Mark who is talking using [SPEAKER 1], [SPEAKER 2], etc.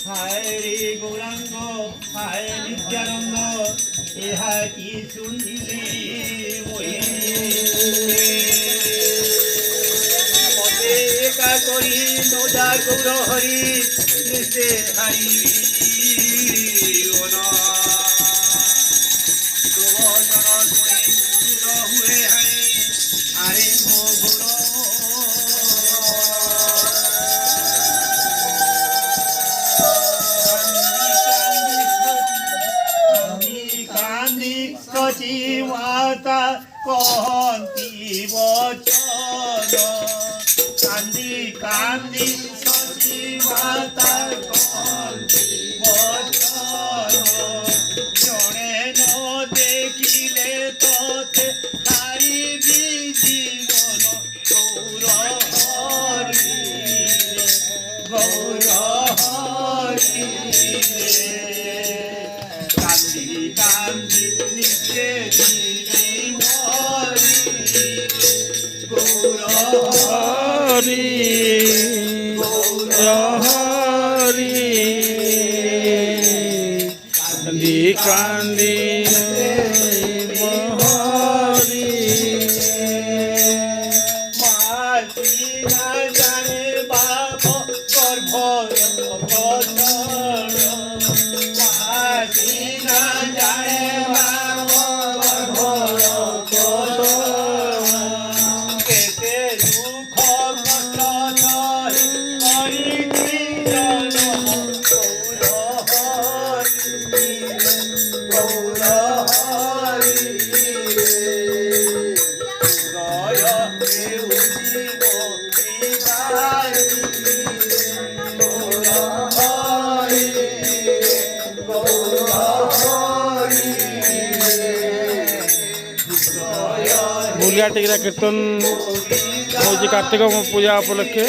[SPEAKER 1] हाय रे गौरांग हाय नित्यानंद एहा की सुनिले मते एका करी नोदा गौर हरि निश्चे हरि माता कहती वचन कांदी कांदी सची माता कहती वचन जड़े न देखिले तोते हारिबी जीवन गौर हरि कांदी कांदी नित्य
[SPEAKER 2] हरि हरि कांदी कांदी हरि
[SPEAKER 1] माती न जाने बाप गर्भ माती न जाने बाप
[SPEAKER 2] मूलिया टिकरा कीर्तन हूँ कार्तिक पूजा उपलक्षे